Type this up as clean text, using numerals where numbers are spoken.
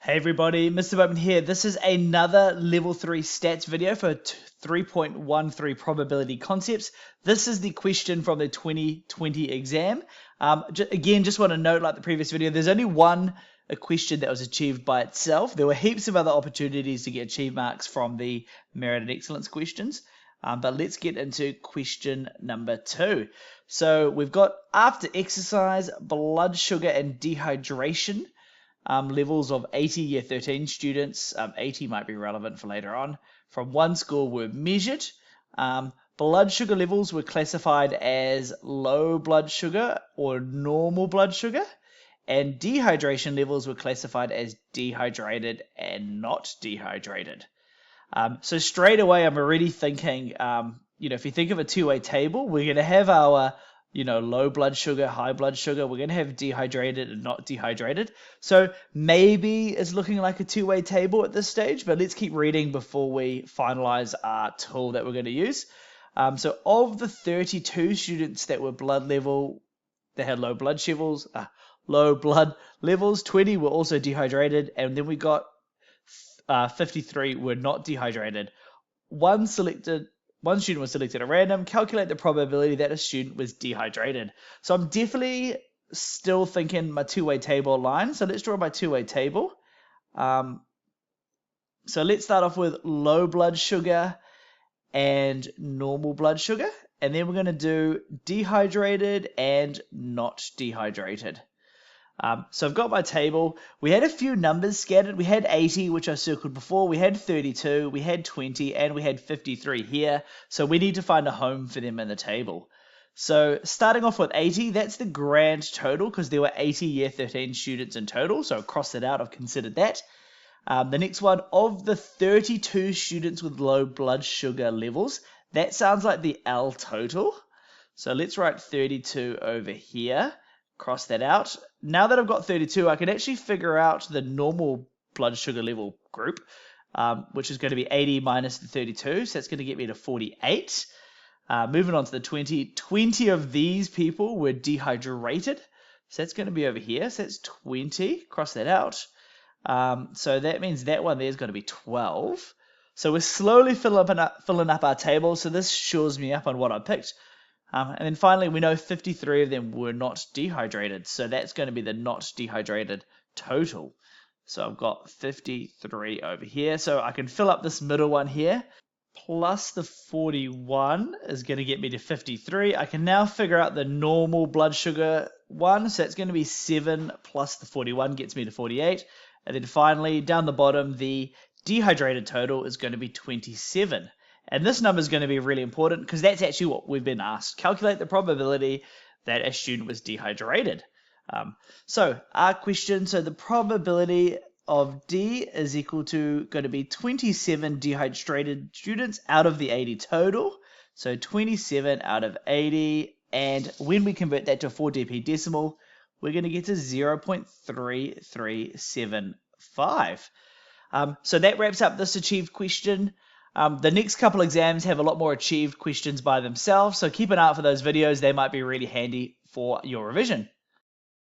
Hey everybody, Mr. Boatman here. This is another level 3 stats video for 3.13 probability concepts. This is the question from the 2020 exam. Again, just want to note, like the previous video, there's only a question that was achieved by itself. There were heaps of other opportunities to get achieve marks from the merit and excellence questions. But let's get into question number 2. So we've got after exercise, blood sugar and dehydration. Levels of 80 year 13 students, 80 might be relevant for later on, from one school were measured. Blood sugar levels were classified as low blood sugar or normal blood sugar, and dehydration levels were classified as dehydrated and not dehydrated. So straight away, I'm already thinking, if you think of a two-way table, we're going to have our low blood sugar, high blood sugar. We're going to have dehydrated and not dehydrated. So maybe it's looking like a two-way table at this stage, but let's keep reading before we finalize our tool that we're going to use. So of the 32 students that were they had low blood levels, 20 were also dehydrated, and then we got 53 were not dehydrated. One student was selected at random. Calculate the probability that a student was dehydrated. So I'm definitely still thinking my two-way table line. So let's draw my two-way table. So let's start off with low blood sugar and normal blood sugar. And then we're going to do dehydrated and not dehydrated. So I've got my table. We had a few numbers scattered. We had 80, which I circled before. We had 32, we had 20, and we had 53 here. So we need to find a home for them in the table. So starting off with 80, that's the grand total because there were 80 year 13 students in total. So I'll cross that out. I've considered that. The next one, of the 32 students with low blood sugar levels, that sounds like the L total. So let's write 32 over here. Cross that out. Now that I've got 32, I can actually figure out the normal blood sugar level group, which is going to be 80 minus the 32, so that's going to get me to 48. Moving on to the 20, 20 of these people were dehydrated, so that's going to be over here, so that's 20, cross that out. So that means that one there is going to be 12. So we're slowly filling up our table, so this shores me up on what I picked. And then finally, we know 53 of them were not dehydrated. So that's going to be the not dehydrated total. So I've got 53 over here. So I can fill up this middle one here. Plus the 41 is going to get me to 53. I can now figure out the normal blood sugar one. So it's going to be 7 plus the 41 gets me to 48. And then finally, down the bottom, the dehydrated total is going to be 27. And this number is going to be really important because that's actually what we've been asked. Calculate the probability that a student was dehydrated. So our question, so the probability of D is equal to going to be 27 dehydrated students out of the 80 total. So 27 out of 80. And when we convert that to a 4DP decimal, we're going to get to 0.3375. So that wraps up this achieved question. The next couple exams have a lot more achieved questions by themselves, so keep an eye out for those videos. They might be really handy for your revision.